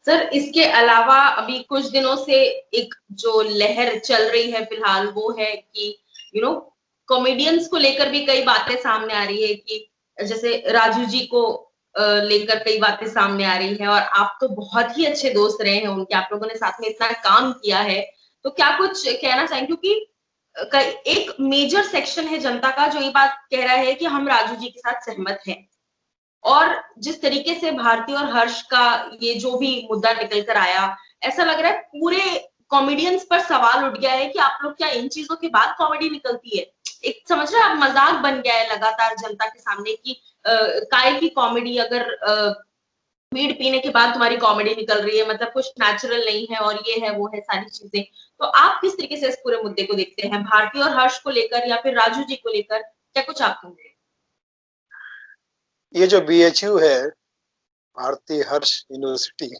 Sir इसके अलावा अभी कुछ दिनों से एक जो लहर चल रही है फिलहाल वो है कि कॉमेडियंस को लेकर भी कई बातें सामने आ रही है कि जैसे राजू जी को लेकर कई बातें सामने आ रही है, और आप तो बहुत ही अच्छे दोस्त रहे हैं उनके, आप लोगों ने साथ में इतना काम किया है, तो क्या कुछ कहना चाहेंगे? क्योंकि एक मेजर सेक्शन है जनता का जो ये बात कह रहा है कि हम राजू जी के साथ सहमत हैं, और जिस तरीके से भारती और हर्ष का ये जो भी मुद्दा निकल कर आया, ऐसा लग रहा है पूरे कॉमेडियंस पर सवाल उठ गया है कि आप लोग क्या इन चीजों के बाद कॉमेडी निकलती है? एक समझ रहे हैं आप, मजाक बन गया है लगातार जनता के सामने कि काय की कॉमेडी, अगर वीड पीने के बाद तुम्हारी कॉमेडी निकल रही है, मतलब कुछ नेचुरल नहीं है, और ये है वो है सारी चीजें। तो आप किस तरीके से इस पूरे मुद्दे को देखते हैं, भारती और हर्ष को लेकर या फिर राजू जी को लेकर, क्या कुछ आप कहेंगे? ये जो BHU है, भारतीय हर्ष यूनिवर्सिटी,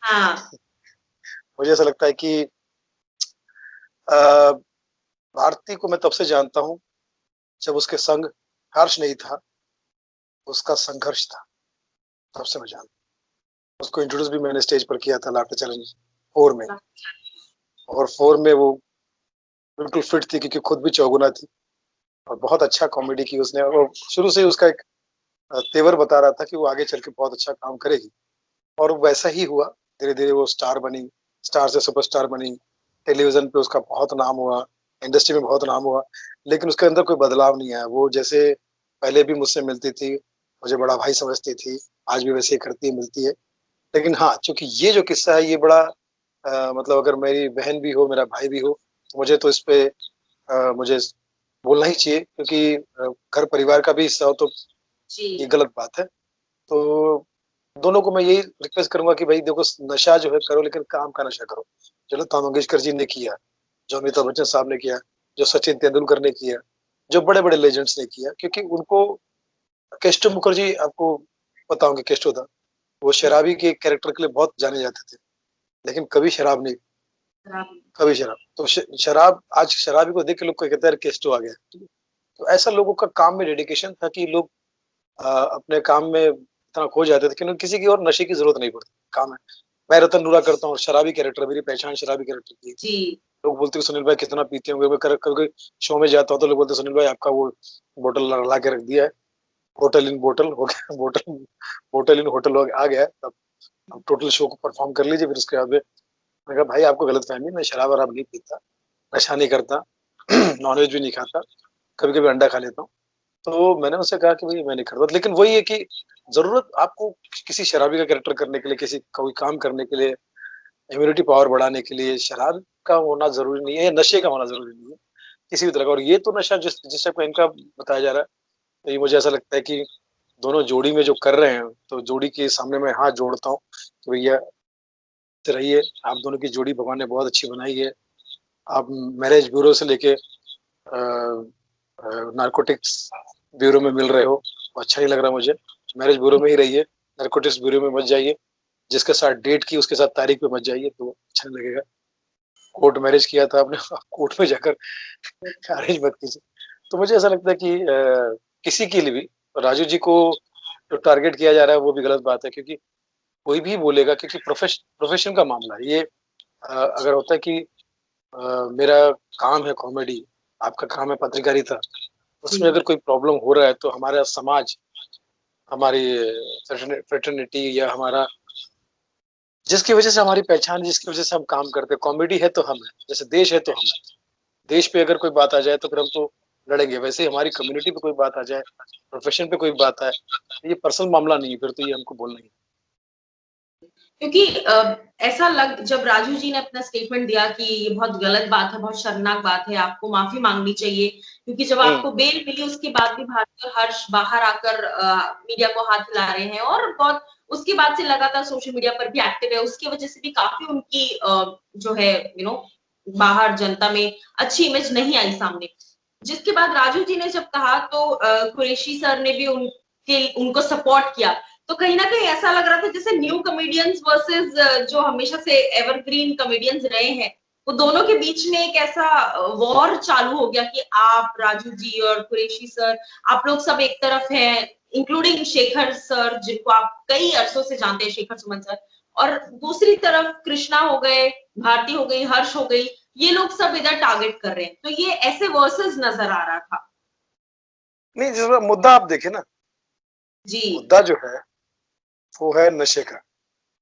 हाँ, मुझे ऐसा लगता है कि भारती को मैं तब से जानता हूँ जब उसके संग हर्ष नहीं था, उसका संघर्ष था, तब से मैं जानता हूँ उसको। इंट्रोड्यूस भी मैंने स्टेज पर किया था लाफ्टर चैलेंज 4 में, और 4 में वो बिल्कुल फिट थी क्योंकि खुद भी चौगुना थी, और बहुत अच्छा कॉमेडी की उसने, और शुरू से ही उसका एक तेवर बता रहा था कि वो आगे चल के बहुत अच्छा काम करेगी, और वैसा ही हुआ। धीरे धीरे वो स्टार बनी, स्टार से सुपरस्टार बनी, टेलीविजन पे उसका बहुत नाम हुआ, इंडस्ट्री में बहुत नाम हुआ, लेकिन उसके अंदर कोई बदलाव नहीं आया। वो जैसे पहले भी मुझसे मिलती थी, मुझे बड़ा भाई समझती थी, आज भी वैसे ही करती है, मिलती है। लेकिन हाँ, चूंकि ये जो किस्सा है ये बड़ा मतलब अगर मेरी बहन भी हो, मेरा भाई भी हो, तो मुझे तो इस पे मुझे बोलना ही चाहिए, क्योंकि घर परिवार का भी हिस्सा हो तो ये गलत बात है। तो दोनों को मैं यही रिक्वेस्ट करूंगा कि भाई देखो, नशा जो है करो, लेकिन काम का नशा करो। जो लता मंगेशकर जी ने किया, जो अमिताभ बच्चन साहब ने किया, जो सचिन तेंदुलकर ने किया, जो बड़े बड़े लेजेंड्स ने किया, क्योंकि उनको, केस्टो मुखर्जी आपको पता होंगे, केस्टो था, वो शराबी के कैरेक्टर के लिए बहुत जाने जाते थे, लेकिन कभी शराब नहीं, कभी शराब। तो शराब, आज शराबी को देख के लोग कहते हैं केस्टो आ गया। तो ऐसा लोगों का काम में डेडिकेशन था कि लोग अपने काम में इतना खो जाते थे कि उन्हें किसी की और नशे की जरूरत नहीं पड़ती, काम है। मैं रतन नूरा करता हूँ, शराबी कैरेक्टर, मेरी पहचान शराबी कैरेक्टर की है। लोग बोलते हैं सुनील भाई कितना पीते होंगे, मैं कभी शो में जाता हूँ तो लोग बोलते हैं सुनील भाई आपका वो बोतल ला के रख दिया है, होटल इन बोतल हो गया, बोतल इन होटल आ गया, अब टोटल शो को परफॉर्म कर लीजिए। फिर उसके बाद मैं कहा भाई आपको गलत फहमी, मैं शराब वराब नहीं पीता, नशा नहीं करता, नॉनवेज भी नहीं खाता, कभी कभी अंडा खा लेता हूँ। तो मैंने उससे कहा कि भाई मैं नहीं करता, लेकिन वही है कि जरूरत आपको किसी शराबी का कैरेक्टर करने के लिए, किसी कोई काम करने के लिए, इम्यूनिटी पावर बढ़ाने के लिए शराब का होना जरूरी नहीं है, नशे का होना जरूरी नहीं है किसी भी तरह का। और ये तो नशा जिस टाइप का इनका बताया जा रहा है, तो ये मुझे ऐसा लगता है कि दोनों जोड़ी में जो कर रहे हैं, तो जोड़ी के सामने मैं हाथ जोड़ता हूँ कि भैया रहिए, आप दोनों की जोड़ी भगवान ने बहुत अच्छी बनाई है। आप मैरिज ब्यूरो से लेके नारकोटिक्स ब्यूरो में मिल रहे हो, अच्छा ही लग रहा है मुझे। मैरिज ब्यूरो में ही रहिए, नारकोटिक्स ब्यूरो में मत जाइए। जिसके साथ डेट की उसके साथ तारीख पे मत जाइए, तो अच्छा नहीं लगेगा। कोर्ट मैरिज किया था आपने, कोर्ट में जाकर अरेंज मत कीजिए। तो मुझे ऐसा लगता है कि किसी के लिए भी, राजू जी को जो टारगेट किया जा रहा है वो भी गलत बात है, क्योंकि कोई भी बोलेगा, क्योंकि प्रोफेशन का मामला है ये। अगर होता है कि मेरा काम है कॉमेडी, आपका काम है पत्रकारिता, उसमें अगर कोई प्रॉब्लम हो रहा है तो हमारा समाज, हमारी फ्रेटर्निटी, या हमारा जिसकी वजह से हमारी पहचान, जिसकी वजह से हम काम करते हैं, कॉमेडी है तो हम है, जैसे देश है तो हम है। देश पे अगर कोई बात आ जाए तो फिर हम तो लड़ेंगे, वैसे ही हमारी कम्युनिटी पे कोई बात आ जाए, प्रोफेशन पे कोई बात आए, ये पर्सनल मामला नहीं है, फिर तो ये हमको बोलना ही। क्योंकि ऐसा जब राजू जी ने अपना स्टेटमेंट दिया कि ये बहुत गलत बात है, बहुत शर्मनाक बात है, आपको माफी मांगनी चाहिए, क्योंकि जब आपको बेल मिली उसके बाद भी भारती और हर्ष बाहर आकर मीडिया को हाथ हिला रहे हैं, और बहुत उसके बाद से लगातार सोशल मीडिया पर भी एक्टिव है, उसकी वजह से भी काफी उनकी जो है बाहर जनता में अच्छी इमेज नहीं आई सामने। जिसके बाद राजू जी ने जब कहा तो कुरैशी सर ने भी उनको सपोर्ट किया, तो कहीं ना कहीं ऐसा लग रहा था जैसे न्यू कॉमेडियंस वर्सेस जो हमेशा से एवरग्रीन कॉमेडियंस रहे हैं, वो दोनों के बीच में एक ऐसा वॉर चालू हो गया कि आप, राजू जी और कुरैशी सर, आप लोग सब एक तरफ हैं, इंक्लूडिंग शेखर सर जिनको आप कई अरसों से जानते हैं, शेखर सुमन सर, और दूसरी तरफ कृष्णा हो गए, भारती हो गई, हर्ष हो गई, ये लोग सब इधर टारगेट कर रहे हैं। तो ये ऐसे वर्सेस नजर आ रहा था। नहीं, जिस मुद्दा आप देखे ना, जी मुद्दा जो है वो है नशे का।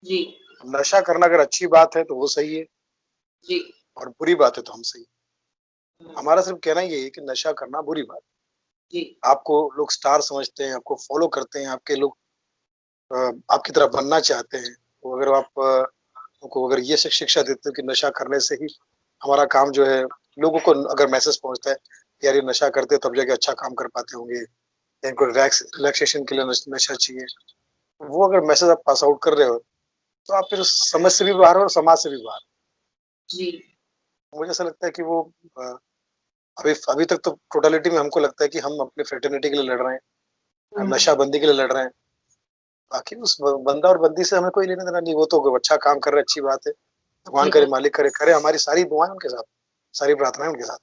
जी नशा करना अगर अच्छी बात है तो वो सही है, जी और बुरी बात है तो हम सही। हमारा सिर्फ कहना यही है कि नशा करना बुरी बात। जी आपको लोग स्टार समझते हैं, आपको फॉलो करते हैं, आपके लोग आपकी तरह बनना चाहते हैं। तो अगर आप उनको अगर ये शिक्षा देते हो कि नशा करने से ही हमारा काम जो है, लोगों को अगर मैसेज पहुंचता है यार ये नशा करते तब जाके अच्छा काम कर पाते होंगे, या इनको रिलैक्सेशन के लिए नशा चाहिए, वो अगर मैसेज आप पास आउट कर रहे हो तो आप फिर उस समझ से भी बाहर हो और समाज से भी बाहर। जी मुझे ऐसा लगता है कि वो अभी अभी तक तो टोटलिटी में हमको लगता है कि हम अपने फ्रेटर्निटी के लिए लड़ रहे हैं, नशाबंदी के लिए लड़ रहे हैं। बाकी उस बंदा और बंदी से हमें कोई लेना देना नहीं। वो तो अच्छा काम कर रहे, अच्छी बात है, भगवान करे, मालिक करे, करे, हमारी सारी दुआएं उनके साथ, सारी प्रार्थनाएं उनके साथ।